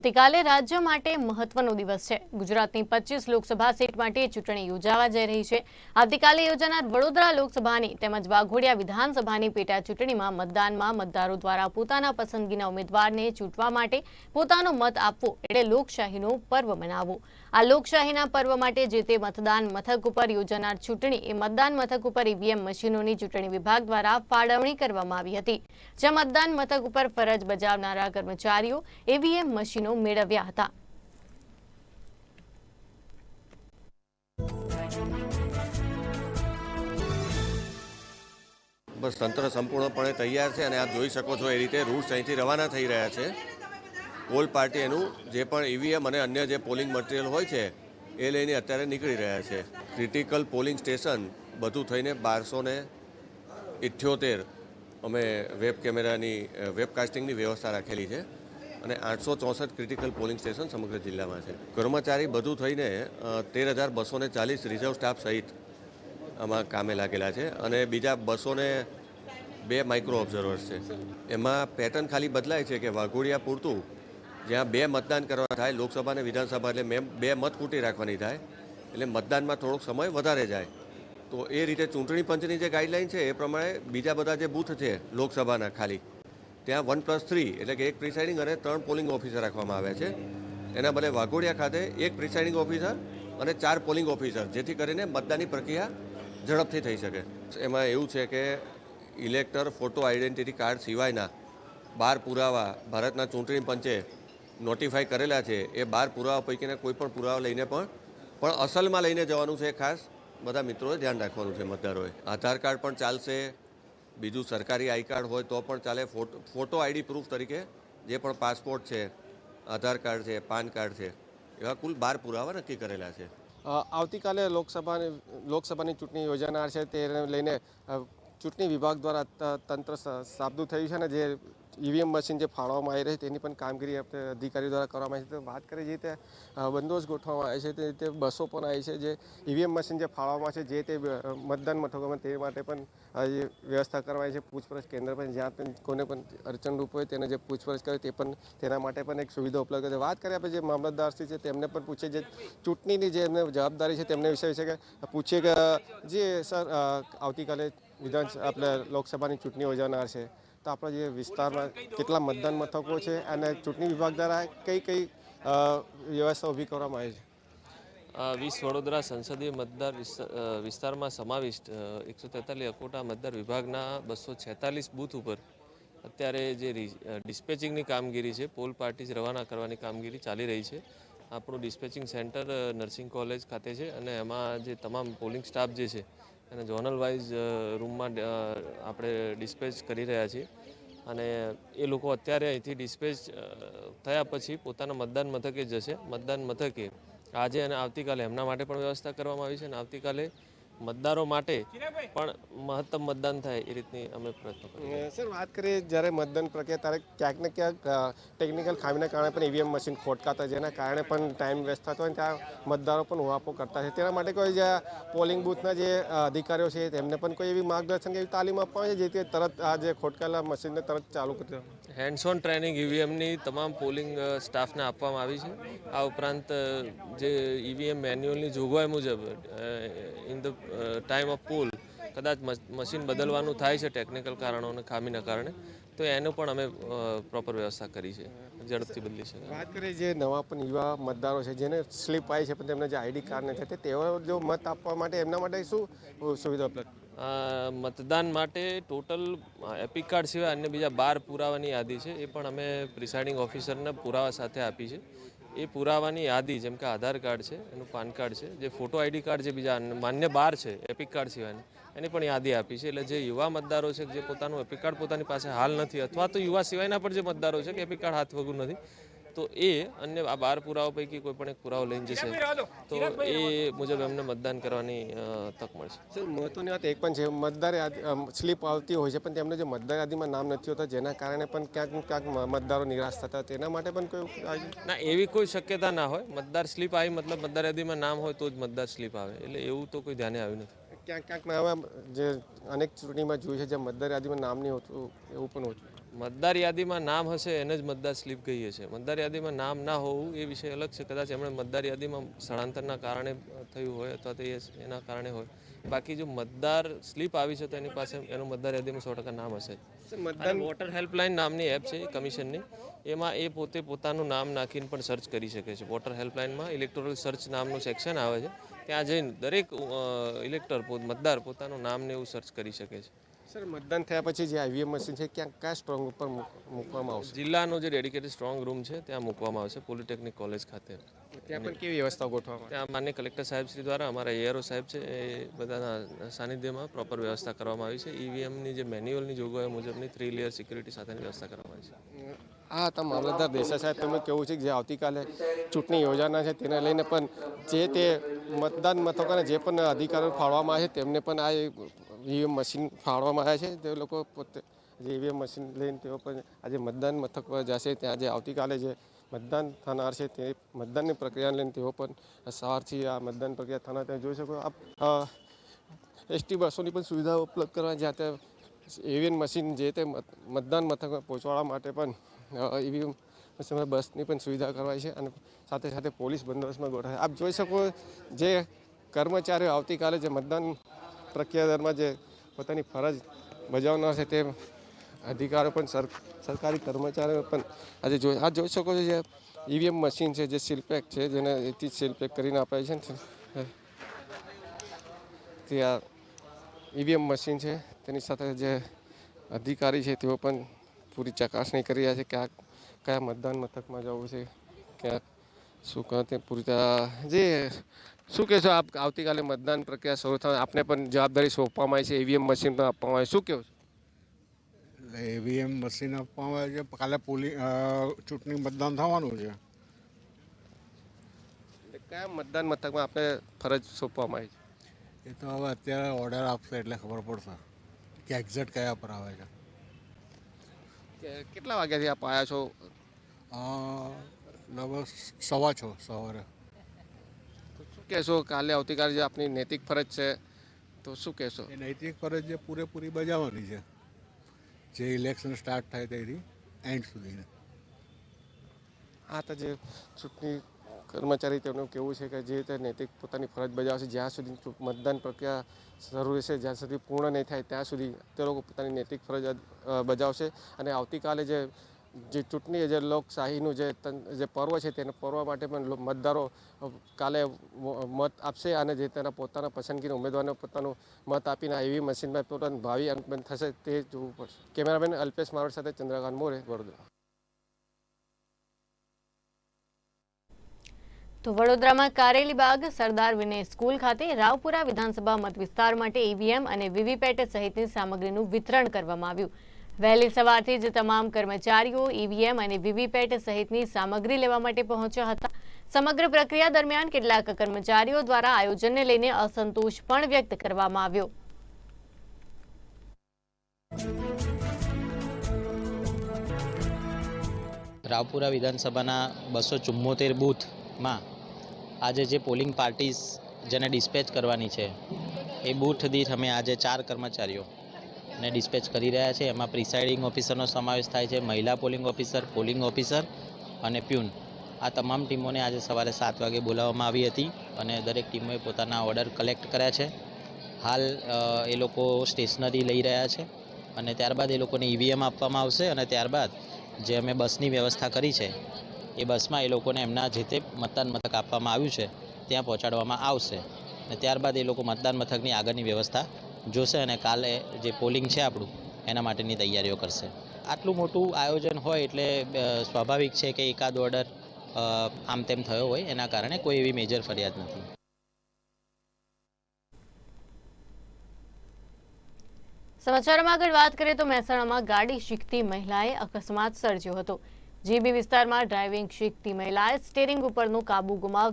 આવતીકાલે રાજ્ય માટે મહત્વનો દિવસ છે। ગુજરાતની 25 લોકસભા સીટ માટે ચૂંટણી યોજાવા જઈ રહી છે। આવતીકાલે યોજાનાર વડોદરા લોકસભાની તેમજ વાઘોડિયા વિધાનસભાની પેટા ચૂંટણીમાં મતદાનમાં મતદારો દ્વારા પોતાના પસંદગીના ઉમેદવારને ચૂંટવા માટે પોતાનો મત આપવો એટલે લોકશાહીનો પર્વ મનાવવો। આ લોકશાહીના પર્વ માટે જે તે મતદાન મથક ઉપર યોજાનાર ચૂંટણી એ મતદાન મથક ઉપર ઈવીએમ મશીનોની ચૂંટણી વિભાગ દ્વારા ફાળવણી કરવામાં આવી હતી, જ્યાં મતદાન મથક ઉપર ફરજ બજાવનારા કર્મચારીઓ ઈવીએમ મશીનો મેળવ્યા હતા। બસ તંત્ર સંપૂર્ણપણે તૈયાર છે અને આપ જોઈ શકો છો એ રીતે રૂટ્સ અહીંથી રવાના થઈ રહ્યા છે। પોલ પાર્ટી એનું જે પણ ઈવીએમ અને અન્ય જે પોલિંગ મટીરિયલ હોય છે એ લઈને અત્યારે નીકળી રહ્યા છે। ક્રિટિકલ પોલિંગ સ્ટેશન બધું થઈને 1278 અમે વેબ કેમેરાની વેબકાસ્ટિંગની વ્યવસ્થા રાખેલી છે અને 864 ક્રિટિકલ પોલિંગ સ્ટેશન સમગ્ર જિલ્લામાં છે। કર્મચારી બધું થઈને 13,240 રિઝર્વ સ્ટાફ સહિત આમાં કામે લાગેલા છે અને બીજા 202 માઇક્રો ઓબ્ઝર્વર્સ છે। એમાં પેટર્ન ખાલી બદલાય છે કે વાઘોડિયા પૂરતું જ્યાં 2 મતદાન કરવા થાય, લોકસભા અને વિધાનસભા એટલે 2 મતકૂટી રાખવાની થાય એટલે મતદાનમાં થોડોક સમય વધારે જાય। તો એ રીતે ચૂંટણી પંચની જે ગાઈડલાઇન છે એ પ્રમાણે બીજા બધા જે બૂથ છે લોકસભાના ખાલી ત્યાં 1+3 એટલે કે 1 પ્રિસાઇડિંગ અને 3 પોલિંગ ઓફિસર રાખવામાં આવ્યા છે। એના બદલે વાઘોડિયા ખાતે 1 પ્રિસાઇડિંગ ઓફિસર અને 4 પોલિંગ ઓફિસર, જેથી કરીને મતદાનની પ્રક્રિયા ઝડપથી થઈ શકે। એમાં એવું છે કે ઇલેક્ટર ફોટો આઈડેન્ટિટી કાર્ડ સિવાયના 12 પુરાવા ભારતના ચૂંટણી પંચે નોટિફાઈ કરેલા છે। એ 12 પુરાવા પૈકીના કોઈ પણ પુરાવા લઈને પણ અસલમાં લઈને જવાનું છે। ખાસ બધા મિત્રોએ ધ્યાન રાખવાનું છે મતદારોએ। આધાર કાર્ડ પણ ચાલશે, બીજું સરકારી આઈ કાર્ડ હોય તો પણ ચાલે। ફોટો આઈડી પ્રૂફ તરીકે જે પણ પાસપોર્ટ છે, આધાર કાર્ડ છે, પાન કાર્ડ છે, એવા કુલ 12 પુરાવા નક્કી કરેલા છે। આવતીકાલે લોકસભાની ચૂંટણી યોજાનાર છે, તેને લઈને ચૂંટણી વિભાગ દ્વારા તંત્ર સાબદું થયું છે અને જે ઈવીએમ મશીન જે ફાળવવામાં આવી રહી છે તેની પણ કામગીરી અધિકારીઓ દ્વારા કરવામાં આવી છે। તો વાત કરીએ જે રીતે બંદોબસ્ત ગોઠવવામાં આવે છે તે રીતે બસો પણ આવી છે। જે ઈવીએમ મશીન જે ફાળવવામાં છે જે તે મતદાન મથકોમાં તે માટે પણ વ્યવસ્થા કરવાની છે। પૂછપરછ કેન્દ્ર પણ જ્યાં પણ કોઈને પણ અડચણરૂપ હોય તેને જે પૂછપરછ કરે તે પણ તેના માટે પણ એક સુવિધા ઉપલબ્ધ છે। વાત કરીએ આપણે જે મામલતદારશ્રી છે તેમને પણ પૂછીએ, જે ચૂંટણીની જે એમને જવાબદારી છે તેમને વિષય છે કે પૂછીએ કે જે સર આવતીકાલે આપણે લોકસભાની ચૂંટણી યોજાનાર છે, તો આપણા જે વિસ્તારમાં કેટલા મતદાન મથકો છે અને ચૂંટણી વિભાગ દ્વારા કઈ વ્યવસ્થા ઊભી કરવામાં આવી છે? 20 વડોદરા સંસદીય મતદાર વિસ્તારમાં સમાવિષ્ટ 143 અકોટા મતદાર વિભાગના 246 બૂથ ઉપર અત્યારે જે ડિસ્પેચિંગની કામગીરી છે, પોલ પાર્ટીઝ રવાના કરવાની કામગીરી ચાલી રહી છે। આપણું ડિસ્પેચિંગ સેન્ટર નર્સિંગ કોલેજ ખાતે છે અને એમાં જે તમામ પોલિંગ સ્ટાફ જે છે એને ઝોનલ વાઇઝ રૂમમાં આપણે ડિસ્પેચ કરી રહ્યા છીએ અને એ લોકો અત્યારે અહીંથી ડિસ્પેચ થયા પછી પોતાના મતદાન મથકે જશે। મતદાન મથકે આજે અને આવતીકાલે એમના માટે પણ વ્યવસ્થા કરવામાં આવી છે અને આવતીકાલે મતદારો માટે પણ મહત્તમ મતદાન થાય એ રીતની અમે પ્રયત્નો કરીએ। સર, વાત કરીએ જ્યારે મતદાન પ્રક્રિયા ત્યારે ક્યાંક ને ક્યાંક ટેકનિકલ ખામીના કારણે પણ ઈવીએમ મશીન ખોટકાતા, જેના કારણે પણ ટાઈમ વેસ્ટ થતો હોય ત્યાં મતદારો પણ ઉહાપો કરતા છે। તેના માટે કોઈ જે પોલિંગ બૂથના જે અધિકારીઓ છે તેમને પણ કોઈ એવી માર્ગદર્શન કે એવી તાલીમ આપવામાં છે જેથી તરત આ જે ખોટકાયેલા મશીનને તરત ચાલુ કરી દેવા? હેન્ડ્સ ઓન ટ્રેનિંગ ઈવીએમની તમામ પોલિંગ સ્ટાફને આપવામાં આવી છે। આ ઉપરાંત જે ઈવીએમ મેન્યુઅલની જોગવાઈ મુજબ in the time of poll કદાચ મશીન બદલવાનું થાય છે ટેકનિકલ કારણો અને ખામીના કારણે, તો એનું પણ અમે પ્રોપર વ્યવસ્થા કરી છે, ઝડપથી બદલી છે। વાત કરીએ જે નવા પણ યુવા મતદારો છે જેને સ્લીપ આવી છે પણ તેમને જે આઈડી કાર્ડ નથી તે તેઓ જો મત આપવા માટે એમના માટે શું સુવિધા ઉપલબ્ધ? મતદાન માટે ટોટલ એપિક કાર્ડ સિવાય અન્ય બીજા 12 પુરાવાની યાદી છે, એ પણ અમે પ્રિસાઇડિંગ ઓફિસરના પુરાવા સાથે આપી છે। એ પુરાવાની યાદી જેમ કે આધાર કાર્ડ છે, એનું પાન કાર્ડ છે, જે ફોટો આઈડી કાર્ડ જે બીજા માન્ય 12 છે એપિક કાર્ડ સિવાયની, એની પણ યાદી આપી છે। એટલે જે યુવા મતદારો છે જે પોતાનું એપિક કાર્ડ પોતાની પાસે હાલ નથી, અથવા તો યુવા સિવાયના પણ જે મતદારો છે કે એપિક કાર્ડ હાથ વગર નથી, તો એ અન્ય આ 12 પુરાવા પૈકી કોઈ પણ એક પુરાવો લઈને જશે તો એ મુજબ એમને મતદાન કરવાની તક મળશે। સર, મહત્વની વાત એક પણ છે, મતદાર સ્લીપ આવતી હોય છે પણ તેમને જે મતદાર યાદીમાં નામ નથી હોતા, જેના કારણે પણ ક્યાંક ક્યાંક મતદારો નિરાશ થતા, તેના માટે પણ કોઈ ના, એવી કોઈ શક્યતા ના હોય। મતદાર સ્લીપ આવી મતલબ મતદાર યાદીમાં નામ હોય તો જ મતદાર સ્લીપ આવે, એટલે એવું તો કોઈ ધ્યાને આવ્યું નથી। ક્યાંક ક્યાંક જે અનેક ચૂંટણીમાં જોયું છે જ્યાં મતદાર યાદીમાં નામ નહીં હોતું એવું પણ હોતું? મતદાર યાદીમાં નામ હશે એને જ મતદાર સ્લીપ કહીએ છીએ. મતદાર યાદીમાં નામ ના હોવું એ વિષય અલગ છે. કદાચ એમણે મતદાર યાદીમાં સ્થળાંતરના કારણે થયું હોય અથવા તો એના કારણે હોય. બાકી જો મતદાર સ્લીપ આવી છે તો એની પાસે એનું મતદાર યાદીમાં 100% નામ હશે. અને વોટર હેલ્પલાઇન નામની એપ છે કમિશનની, એમાં એ પોતે પોતાનું નામ નાખીને પણ સર્ચ કરી શકે છે. વોટર હેલ્પલાઇનમાં ઇલેક્ટોરલ સર્ચ નામનું સેક્શન આવે છે, ત્યાં જઈને દરેક મતદાર પોતાનું નામને એવું સર્ચ કરી શકે છે. સર, મતદાન થયા પછી જે ઈવીએમ મશીન છે કયા સ્ટ્રોંગ ઉપર મૂકવામાં આવશે? જિલ્લાનો જે ડેડિકેટેડ સ્ટ્રોંગ રૂમ છે ત્યાં મૂકવામાં આવશે, પોલિટેકનિક કોલેજ ખાતે. ત્યાં પણ કેવી વ્યવસ્થા ગોઠવવામાં? ત્યાં માનનીય કલેક્ટર સાહેબ શ્રી દ્વારા અમારા એઆરઓ સાહેબ છે એ બધાના સાનિધ્યમાં પ્રોપર વ્યવસ્થા કરવામાં આવી છે. ઈવીએમની જે મેન્યુઅલની જોગવાઈઓ મુજબની 3 લેયર સિક્યુરિટી સાથેની વ્યવસ્થા કરવામાં આવી છે. આ હતા મામલતદાર દેસાઈ સાહેબ. તેમનું કહેવું છે કે જે આવતીકાલે ચૂંટણી યોજાના છે તેને લઈને પણ જે તે મતદાન મથકોને જે પણ અધિકારો ફાળવવામાં આવે છે તેમને પણ આ ઈવીએમ મશીન ફાળવવામાં આવ્યા છે. તે લોકો પોતે જે ઈવીએમ મશીન લઈને તેઓ પણ આજે મતદાન મથક પર જશે. ત્યાં જે આવતીકાલે જે મતદાન થનાર છે તે મતદાનની પ્રક્રિયાને લઈને તેઓ પણ સવારથી આ મતદાન પ્રક્રિયા થનાર ત્યાં જોઈ શકો. આપ એસટી બસોની પણ સુવિધા ઉપલબ્ધ કરવા, જ્યાં ત્યાં ઈવીએમ મશીન જે તે મતદાન મથકમાં પહોંચાડવા માટે પણ ઈવીએમ મશીનમાં બસની પણ સુવિધા કરવાય છે અને સાથે સાથે પોલીસ બંદોબસ્તમાં ગોઠવાય. આપ જોઈ શકો જે કર્મચારીઓ આવતીકાલે જે મતદાન પ્રક્રિયા દરમિયાન જે પોતાની ફરજ બજાવનાર છે તે અધિકારો પણ સરકારી કર્મચારીઓ પણ આજે જોઈ શકો છો. જે ઈવીએમ મશીન છે, જે સીલપેક છે, જેને એથી સીલપેક કરીને અપાય છે તે આ ઈવીએમ મશીન છે. તેની સાથે જે અધિકારી છે તેઓ પણ પૂરી ચકાસણી કરી રહ્યા છે કે કયા મતદાન મથકમાં જવું છે, ક્યાં શું કહે તે પૂરી જે શું કહેશો આપ? આવતીકાલે મતદાન પ્રક્રિયા શરૂ થાય, આપને પણ જવાબદારી સોંપવામાં આવી છે, ઈવીએમ મશીન પણ આપવામાં આવે, શું કહેવું? એટલે ઈવીએમ મશીન આપવામાં આવે છે. કાલે ચૂંટણી મતદાન થવાનું છે. કયા મતદાન મથકમાં આપણે ફરજ સોંપવામાં આવી છે? એ તો હવે અત્યારે ઓર્ડર આપશે એટલે ખબર પડશે કે એક્ઝેક્ટ કયા પર આવે છે. કેટલા વાગ્યાથી આપ આવ્યા છો? લગભગ 6:15 સવારે. તો શું કહેશો કાલે આવતીકાલે જે આપની નૈતિક ફરજ છે તો શું કહેશો? એ નૈતિક ફરજ જે પૂરેપૂરી બજાવવાની છે, જે ઇલેક્શન સ્ટાર્ટ થાય ત્યાંથી એન્ડ સુધીને. આ તો જે ચૂંટણી કર્મચારી તેમનું કહેવું છે કે જે રીતે નૈતિક પોતાની ફરજ બજાવશે, જ્યાં સુધી મતદાન પ્રક્રિયા શરૂ રહેશે, જ્યાં સુધી પૂર્ણ નહીં થાય ત્યાં સુધી તે લોકો પોતાની નૈતિક ફરજ બજાવશે. અને આવતીકાલે જે ચૂંટણી જે લોકશાહીનું જે પર્વ છે તેના પર્વ માટે પણ મતદારો કાલે મત આપશે અને જે તેના પોતાના પસંદગીના ઉમેદવારને પોતાનું મત આપીને ઈવીએમ મશીનમાં પોતાનું ભાવિ અંકન થશે તે જોવું પડશે. કેમેરામેન અલ્પેશ માવડ સાથે ચંદ્રકાંત મોરે, વડોદરા. તો વડોદરામાં કારેલીબાગ સરદાર વિનય સ્કૂલ ખાતે રાવપુરા વિધાનસભા મત વિસ્તાર માટે ઈવીએમ અને વીવીપેટ સહિતની સામગ્રીનું વિતરણ કરવામાં આવ્યું. વહેલી સવારથી જ તમામ કર્મચારીઓ ઈવીએમ અને વીવીપેટ સહિતની સામગ્રી લેવા માટે પહોંચ્યા હતા. સમગ્ર પ્રક્રિયા દરમિયાન કેટલાક કર્મચારીઓ દ્વારા આયોજનને લઈને અસંતોષ પણ વ્યક્ત કરવામાં આવ્યો. રાવપુરા વિધાનસભાના 274 બૂથમાં આજે જે પોલિંગ પાર્ટીઝ જેને ડિસ્પેચ કરવાની છે એ બૂથ દીઠ અમે આજે 4 કર્મચારીઓને ડિસ્પેચ કરી રહ્યા છે. એમાં પ્રિસાઇડિંગ ઓફિસરનો સમાવેશ થાય છે, મહિલા પોલિંગ ઓફિસર અને પ્યુન. આ તમામ ટીમોને આજે સવારે 7 વાગે બોલાવવામાં આવી હતી અને દરેક ટીમોએ પોતાના ઓર્ડર કલેક્ટ કર્યા છે. હાલ એ લોકો સ્ટેશનરી લઈ રહ્યા છે અને ત્યારબાદ એ લોકોને ઈવીએમ આપવામાં આવશે અને ત્યારબાદ જે અમે બસની વ્યવસ્થા કરી છે એ બસમાં એ લોકોને એમના જે તે મતદાન મથક આપવામાં આવ્યું છે ત્યાં પહોંચાડવામાં આવશે અને ત્યારબાદ એ લોકો મતદાન મથકની આગળની વ્યવસ્થા જોશે અને કાલે જે પોલિંગ છે આપણું એના માટેની તૈયારીઓ કરશે. આટલું મોટું આયોજન હોય એટલે સ્વાભાવિક છે કે એકાદ ઓર્ડર આમ તેમ થયો હોય, એના કારણે કોઈ એવી મેજર ફરિયાદ નથી. સમાચારમાં આગળ વાત કરીએ તો મહેસાણામાં ગાડી શીખતી મહિલાએ અકસ્માત સર્જ્યો હતો. જીબી વિસ્તારમાં ડ્રાઇવિંગ શીખતી મહિલાએ સ્ટીરિંગ ઉપરનો કાબુ ગુમાવતા